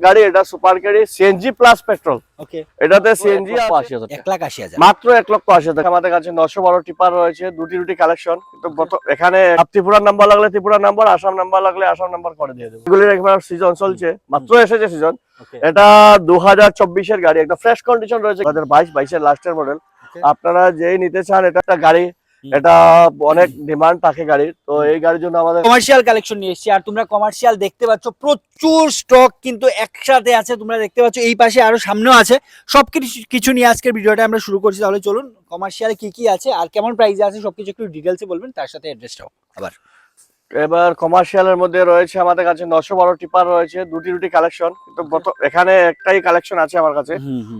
গাড়ি, এটা সুপার গাড়ি, সিএনজি প্লাস পেট্রোল। ওকে, এটাতে সিএনজি 80,000 টাকা, 1,80,000 মাত্র 1,80,000 আমাদের কাছে 912 টিপার রয়েছে, দুটি কালেকশন। কিন্তু এখানে ত্রিপুরার নাম্বার লাগলে ত্রিপুরার নাম্বার, আসাম নাম্বার লাগলে আসাম নাম্বার করে দিয়ে দেবো। এগুলির একবার সিজন চলছে, মাত্র এসেছে সিজন। এটা 2024 এর গাড়ি, একটা ফ্রেশ কন্ডিশন রয়েছে, 2022 এর লাস্টের মডেল। আপনারা যেই নিতে চান, এটা একটা গাড়ি, এটা অনেক ডিমান্ড থাকে গাড়ির, তো এই গাড়ির জন্য আমাদের কমার্শিয়াল কালেকশন নিয়ে এসেছি। আর তোমরা কমার্শিয়াল দেখতে পাচ্ছ, প্রচুর স্টক কিন্তু একসাথে আছে, তোমরা দেখতে পাচ্ছ। এই পাশে আরো সামনেও আছে, সবকিছু নিয়ে আজকের ভিডিওটা আমরা শুরু করছি। তাহলে চলুন, কমার্শিয়াল কি কি আছে আর কেমন প্রাইসে আছে সবকিছু একটু ডিটেলসে বলবেন, তার সাথে অ্যাড্রেসটাও আবার। এবার কমার্শিয়ালের মধ্যে রয়েছে আমাদের কাছে 912 টিপার রয়েছে, দুটি কালেকশন। কিন্তু এখানে একটাই কালেকশন আছে আমার কাছে,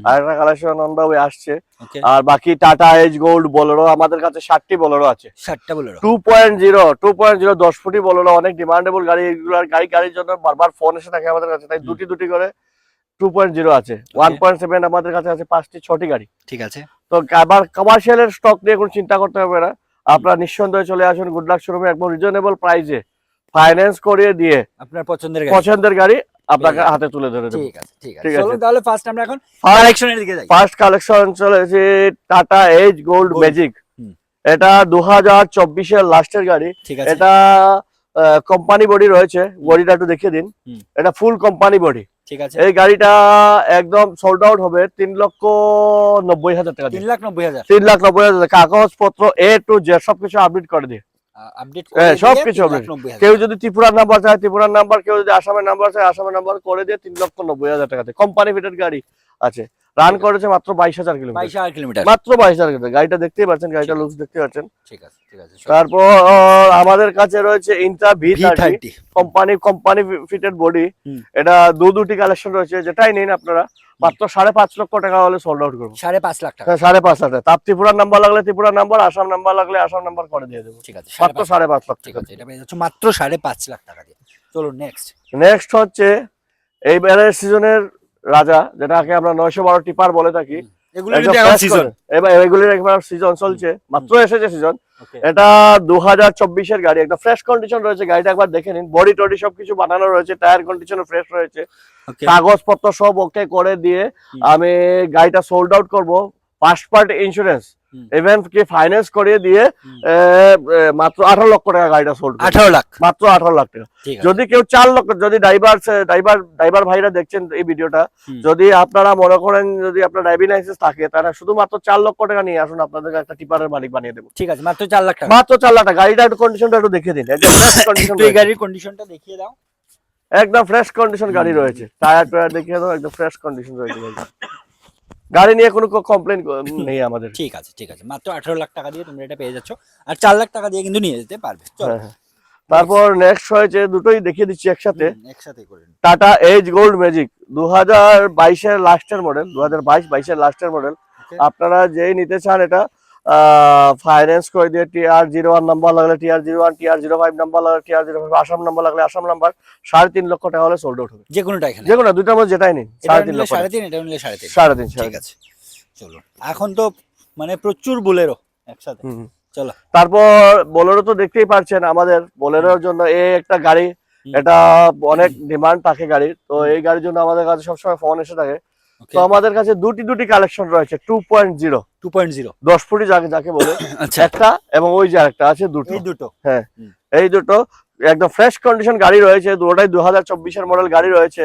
আর একটা কালেকশন অন দা ওয়ে আসছে। আর বাকি টাটা এজ গোল্ড বোলেরো আমাদের কাছে 60টি বোলেরো আছে, 60টা বোলেরো 2.0 10 ফুটি বোলেরো, অনেক ডিমান্ডেবল গাড়ি। এগুলোর গাড়ির জন্য বারবার ফোন এসে থাকে আমাদের কাছে, তাই দুটি করে 2.0 আছে। 1.7 আমাদের কাছে আছে 6টি গাড়ি। ঠিক আছে, তো আবার কমার্শিয়ালের স্টক নিয়ে কোনো চিন্তা করতে হবে না, আপনারা নিঃসন্দেহে চলে আসুন গুড লাক শোরুমে, একদম রিজনেবল প্রাইসে ফাইন্যান্স করিয়ে দিয়ে আপনার পছন্দের গাড়ি আপনাকে হাতে তুলে ধরে দেব। ঠিক আছে, চলুন তাহলে ফার্স্ট আমরা এখন কালেকশনের দিকে যাই। ফার্স্ট কালেকশন চলেছে টাটা এজ গোল্ড ম্যাজিক। এটা 2024 এর লাস্টের গাড়ি। এটা কোম্পানি বডি রয়েছে, বডিটা একটু দেখিয়ে দিন। এটা ফুল কোম্পানি বডি। ঠিক আছে, এই গাড়িটা একদম সোল্ড আউট হবে 3,90,000 টাকা দিয়ে। 3,90,000 কাগজপত্র এ টু জেড সবকিছু আপডেট করে দিয়ে, সবকিছু আপডেট। কেউ যদি ত্রিপুরার নাম্বার চায় ত্রিপুরার নাম্বার, কেউ যদি আসামের নাম্বার চায় আসামের নাম্বার করে দিয়ে 3,90,000 টাকাতে কোম্পানি ফিটেড গাড়ি আছে। রান করেছে মাত্র 22,000 কিলোমিটার, মাত্র 22,000 কিলোমিটার। গাড়িটা দেখতেই পাচ্ছেন, গাড়িটা লুকস দেখতে পাচ্ছেন। ঠিক আছে। তারপর আমাদের কাছে রয়েছে Intra V30 company fitted body. এটা দুটি কালেকশন রয়েছে, যেটাই নিন আপনারা মাত্র 5.5 লক্ষ টাকা হলে সোল্ড আউট করবো। 5.5 লাখ টাকা, 5.5 লাখ টাকা। তার ত্রিপুরার নাম্বার লাগলে ত্রিপুরার নাম্বার, আসাম নাম্বার লাগলে আসাম নাম্বার করে দিয়ে দেবো। ঠিক আছে, মাত্র 5.5 লাখ টাকা। এটা পেয়ে যাচ্ছে মাত্র 5.5 লাখ টাকা দিয়ে। চলুন নেক্সট হচ্ছে এইবারের সিজনের রাজা, যেটাকে আমরা 912 টিপার বলে থাকি। এগুলির একবার সিজন চলছে, মাত্র এসেছে সিজন। এটা 2024 এর গাড়ি, একটা ফ্রেশ কন্ডিশন রয়েছে। গাড়িটা একবার দেখে নিন, বডি টডি সবকিছু বানানো রয়েছে, টায়ার কন্ডিশন ফ্রেশ রয়েছে, কাগজপত্র সব ওকে করে দিয়ে আমি গাড়িটা সোল্ড আউট করবো। ফার্স্ট পার্টি ইন্স্যুরেন্স ইভেন কি ফাইন্যান্স করিয়ে দিয়ে মাত্র 18 লক্ষ টাকা গাড়িটা সোল্ড, 18 লাখ, মাত্র 18 লাখ টাকা। যদি কেউ 4 লক্ষ, যদি ড্রাইভার ভাইরা দেখছেন এই ভিডিওটা, যদি আপনারা মনে করেন যদি আপনার ড্রাইভিং লাইসেন্স থাকে, তাহলে শুধুমাত্র 4 লক্ষ টাকা নিয়ে আসুন, আপনাদের একটা টিপারের মালিক বানিয়ে দেবো। ঠিক আছে, মাত্র 4 লাখ টাকা, মাত্র 4 লাখ টাকা। গাড়িটা একটু কন্ডিশনটা একটু দেখিয়ে দিন, একদম ফ্রেশ কন্ডিশন। এই গাড়ির কন্ডিশনটা দেখিয়ে দাও, একদম ফ্রেশ কন্ডিশন গাড়ি রয়েছে। টায়ার দেখিয়ে দাও, একদম ফ্রেশ কন্ডিশন রয়েছে। গাড়ি নিয়ে কোনো কমপ্লেইন নেই আমাদের। ঠিক আছে, মাত্র 18 লাখ টাকা দিয়ে তোমরা এটা পেয়ে যাচ্ছ, আর 4 লাখ টাকা দিয়ে কিন্তু নিয়ে যেতে পারবে। তারপর নেক্সট হয়েছে, দুটোই দেখিয়ে দিচ্ছি একসাথে করে। টাটা এজ গোল্ড ম্যাজিক 2022 এর লাস্টের মডেল, 2022 এর লাস্টের মডেল। আপনারা যেই নিতে চান, এটা ফাইন্যান্স করে দিয়ে TR01 নাম্বার লাগলে TR01, TR05 নাম্বার লাগলে TR05, আসাম নাম্বার লাগলে আসাম নাম্বার, 3.5 লক্ষ টাকা হলে সোল্ড আউট হবে। যেকোনো দুইটার মধ্যে যেটাই নিন, 3.5 লক্ষ। 3.5 চলো, এখন তো মানে প্রচুর বোলেরো একসাথে। চলো, তারপর বোলেরো তো দেখতেই পাচ্ছেন, আমাদের বোলেরোর জন্য এই একটা গাড়ি, এটা অনেক ডিমান্ড থাকে গাড়ির, তো এই গাড়ির জন্য আমাদের কাছে সবসময় ফোন এসে থাকে। তো আমাদের কাছে দুটি কালেকশন রয়েছে, 2.0 10 ফুটি যাকে বলে একটা, এবং ওই যে আরেকটা আছে দুটো। হ্যাঁ, এই দুটো একদম ফ্রেশ কন্ডিশন গাড়ি রয়েছে, দুটোটাই 2024 এর মডেল গাড়ি রয়েছে।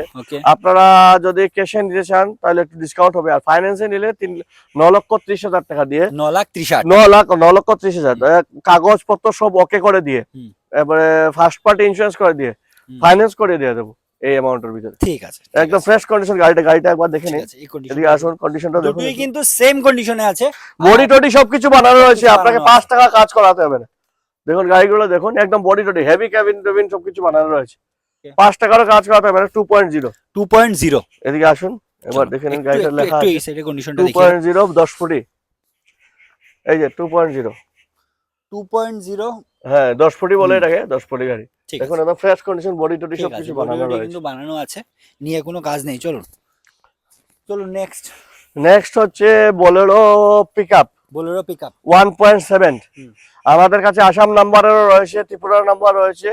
আপনারা যদি ক্যাশে নিতে চান তাহলে একটু ডিসকাউন্ট হবে, আর ফাইন্যান্সে নিলে 9,30,000 টাকা দিয়ে, 9,30,000 কাগজপত্র সব ওকে করে দিয়ে, এবারে ফার্স্ট পার্টি ইন্স্যুরেন্স করে দিয়ে, ফাইন্যান্স করে দিয়ে দেবো এই অ্যামাউন্টের ভিতরে। ঠিক আছে, একদম ফ্রেশ কন্ডিশন গাড়িটা একবার দেখে নিন। এদিকে আসুন, কন্ডিশনটা দেখুন, দুটোই কিন্তু সেম কন্ডিশনে আছে, বডি টডি সবকিছু বানানো রয়েছে, আপনাকে 5 টাকা কাজ করাতে হবে না। দেখুন গাড়িগুলো দেখুন, একদম বডি টডি হেভি ক্যাবিন সবকিছু বানানো রয়েছে, 5 টাকারও কাজ করাতে হবে না। 2.0 এদিকে আসুন, এবার দেখে নিন গাড়িটা লেখা আছে 2.0 10 ফুটি। এই যে 2.0, হ্যাঁ 10 ফুটি বলে এটাকে, 10 ফুটি গাড়ি। দেখুন একদম ফ্রেশ কন্ডিশন, বডি টডি সবকিছু বানানো রয়েছে, কিন্তু বানানো আছে, নিয়ে কোনো কাজ নেই। চলুন নেক্সট হচ্ছে বোলেরো পিকআপ বোলেরো পিকআপ 1.7। আমাদের কাছে আসাম নাম্বারেরও রয়েছে, ত্রিপুরার নাম্বার রয়েছে,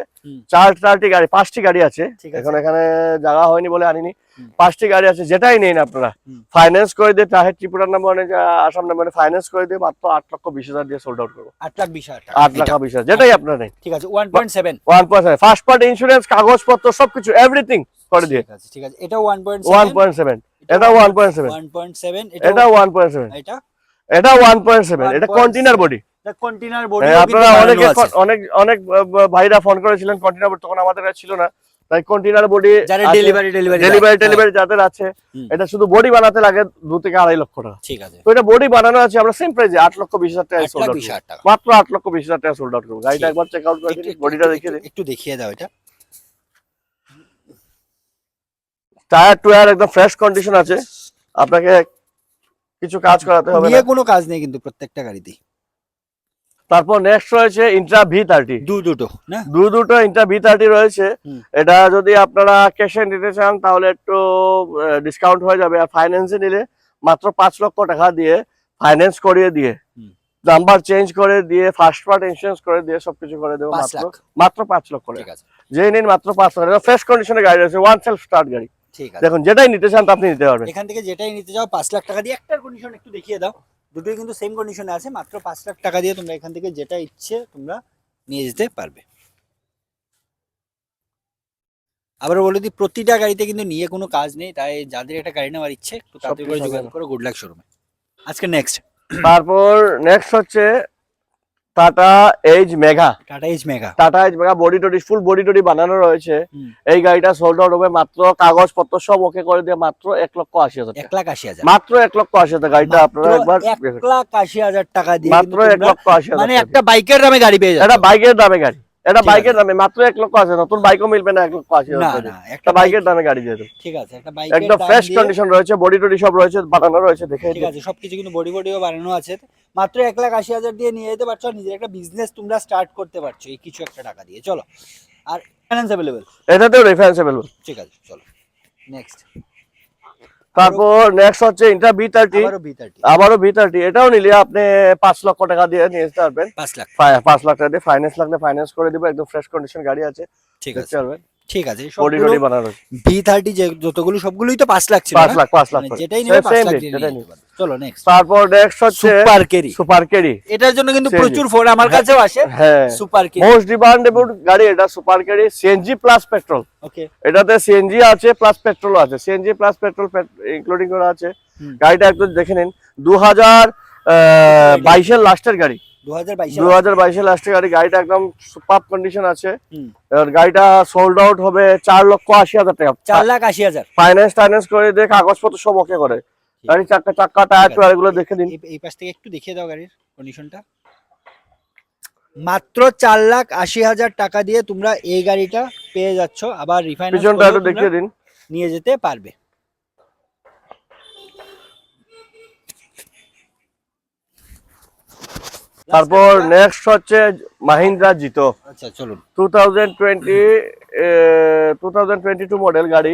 4টি গাড়ি, 5টি গাড়ি আছে। এখন এখানে জায়গা হয়নি বলে আনিনি। 5টি গাড়ি আছে, যেটাই নেই না আপনারা ফাইন্যান্স করে দিয়ে, চাহে ত্রিপুরার নাম্বার নেই, আসাম নাম্বারে ফাইন্যান্স করে দিয়ে মাত্র 8,20,000 দিয়ে সোল্ড আউট করবো। 8,20,000 8,20,000 যেটাই আপনারা নেই। ঠিক আছে 1.7 ফার্স্ট পার্টি ইন্স্যুরেন্স, কাগজপত্র সবকিছু এভরিথিং করে দিয়ে। ঠিক আছে এটা 1.7 এটা 1.7 এটা 1.7 এটা 1.7 এটা কন্টেইনার বডি। কন্টেইনার বডি আপনারা অনেক ভাইরা ফোন করেছিলেন কন্টেইনার বডি, তখন আমাদের কাছে ছিল না, তাই কন্টেইনার বডি যারা ডেলিভারি যাদের আছে, এটা শুধু বডি বানাতে লাগে 2 থেকে 2.5 লক্ষ টাকা। ঠিক আছে, তো এটা বডি বানানো আছে আমরা সেম প্রাইসে 8,20,000 টাকা সোল্ড আউট, মাত্র 8,20,000 টাকা সোল্ড আউট করব। গাড়িটা একবার চেক আউট করে দিন, বডিটা দেখিয়ে দিন, একটু দেখিয়ে দাও। এটা টায়ার টুয়ার একদম ফ্রেশ কন্ডিশন আছে, আপনাকে কিছু কাজ করাতে হবে না, কোনো কাজ নেই কিন্তু প্রত্যেকটা গাড়িতেই। তারপর নেক্সট রয়েছে ইন্ট্রা V30, দুটো ইন্ট্রা V30 রয়েছে। এটা যদি আপনারা ক্যাশে নিতে চান তাহলে একটু ডিসকাউন্ট হয়ে যাবে, আর ফাইন্যান্সে নিলে মাত্র 5 লক্ষ টাকা দিয়ে ফাইন্যান্স করিয়ে দিয়ে, নাম্বার চেঞ্জ করে দিয়ে, ফার্স্ট পার্ট ইন্স্যুরেন্স করে দিয়ে সবকিছু করে দেবো মাত্র 5 লক্ষ টাকা। যে নিন মাত্র 5 লক্ষ টাকা। ফ্রেশ কন্ডিশনের গাড়ি রয়েছে, ওয়ান সেলফ স্টার্ট গাড়ি। ঠিক আছে, দেখুন যেটাই নিতে চান আপনি নিতে পারবেন এখান থেকে, যেটাই নিতে চাও 5 লাখ টাকা দিয়ে। একটার কন্ডিশন একটু দেখিয়ে দাও, দুটোই কিন্তু সেম কন্ডিশনে আছে, মাত্র 5 লাখ টাকা দিয়ে তোমরা এখান থেকে যেটা ইচ্ছে তোমরা নিয়ে যেতে পারবে। আবারও বলে দিই, প্রতিটা গাড়িতে কিন্তু নিয়ে কোনো কাজ নেই, তাই যাদের একটা গাড়ি নেওয়ার ইচ্ছে একটু তাড়াতাড়ি করে যোগাযোগ করো গুড লাক শোরুমে। আজকে নেক্সট, তারপর নেক্সট হচ্ছে Tata Ace mega. Tata Ace mega body টডি ফুল বডি টডি বানানো রয়েছে। এই গাড়িটা সোল্ড আউট হবে মাত্র, কাগজপত্র সব ওকে করে দিয়ে মাত্র 1,80,000 1,80,000 মাত্র 1,80,000 গাড়িটা আপনারা একবার 1,80,000 টাকা দিয়ে মাত্র 1,80,000 মানে একটা বাইকের দামে গাড়ি পেয়ে যাবে। এটা বাইকের দামে গাড়ি, এটা বাইকের দামে মাত্র 1,80,000। নতুন বাইকও মিলবে না 1,80,000, একটা বাইকের দামে গাড়ি দিয়ে দেবো। ঠিক আছে, একটা বাইকের একদম ফ্রেশ কন্ডিশন রয়েছে, বডি টডি সব রয়েছে, বানানো রয়েছে, দেখে ঠিক আছে, সবকিছু কিন্তু বডিও বানানো আছে। মাত্র 1,80,000 দিয়ে নিয়ে যেতে পারছো, নিজের একটা বিজনেস তোমরা স্টার্ট করতে পারছো এই কিছু একটা টাকা দিয়ে। চলো, আর ফাইন্যান্স अवेलेबल, এটাতেও রেফারেন্স अवेलेबल। ঠিক আছে, চলো নেক্সট। তারপর নেক্সট হচ্ছে ইন্ট্রা V30, আবারও V30। এটাও নিলে আপনি 5 লক্ষ টাকা দিয়ে নিয়ে যেতে পারবেন। 5 লাখ টাকা দিয়ে ফাইন্যান্স লাগলে ফাইন্যান্স করে দিব, একদম ফ্রেশ কন্ডিশন গাড়ি আছে, ঠিক আছে। ঠিক আছে, বডি টডি বানানো V30 যে যতগুলো সবগুলোই তো 5 লাখ ছিল, 5 লাখ যেটাই নিবে 5 লাখ দিয়ে নিতে পারবে। চলো নেক্সট। তারপর নেক্সট হচ্ছে সুপার ক্যারি। এটার জন্য কিন্তু প্রচুর ফোন আমার কাছেও আসে। হ্যাঁ, সুপার ক্যারি মোস্ট ডিমান্ডেবল গাড়ি এটা, super carry CNG plus petrol. Okay, এটাতে সিএনজি আছে প্লাস পেট্রোল আছে, সিএনজি প্লাস পেট্রোল ইনক্লুডিং করা আছে। গাড়িটা একটু দেখে নিন, 2022 এর লাস্টের গাড়ি, 2022 এর লাস্টের গাড়ি। গাড়িটা একদম সুপার কন্ডিশন আছে। গাড়িটা সোল্ড আউট হবে 4,80,000 টাকা, 4,80,000 ফাইন্যান্স করে দিয়ে, কাগজপত্র সব ওকে করে। গাড়ি চাক্কা টায়ার টুয়ার এগুলো দেখে দিন। এই পাশ থেকে একটু দেখিয়ে দাও গাড়ির কন্ডিশনটা। মাত্র 4,80,000 টাকা দিয়ে তোমরা এই গাড়িটা পেয়ে যাচ্ছ, আবার রিফাইন্যান্স পিছনটা একটু দেখিয়ে দিন, নিয়ে যেতে পারবে। তারপর নেক্সট হচ্ছে মাহিন্দ্রা জিতো। আচ্ছা চলুন, 2022 মডেল গাড়ি।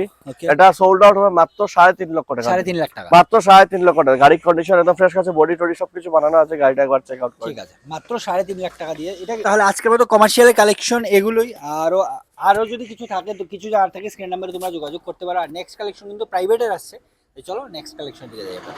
এটা সোল্ড আউট হবে মাত্র 3.5 লক্ষ টাকা, 3.5 লাখ টাকা, মাত্র 3.5 লক্ষ টাকা। গাড়ির কন্ডিশন একদম ফ্রেশ আছে, বডি টডি সবকিছু বানানো আছে, গাড়িটা একবার চেক আউট করুন। ঠিক আছে, মাত্র 3.5 লাখ টাকা দিয়ে এটা। তাহলে আজকের মতো কমার্শিয়াল কালেকশন এগুলোই, আরো যদি কিছু থাকে তো কিছু জানার থাকে স্ক্রিন নাম্বারে তোমরা যোগাযোগ করতে পারো। আর নেক্সট কালেকশন কিন্তু প্রাইভেটের আসছে, চলো নেক্সট কালেকশন দিকে যাই আমরা।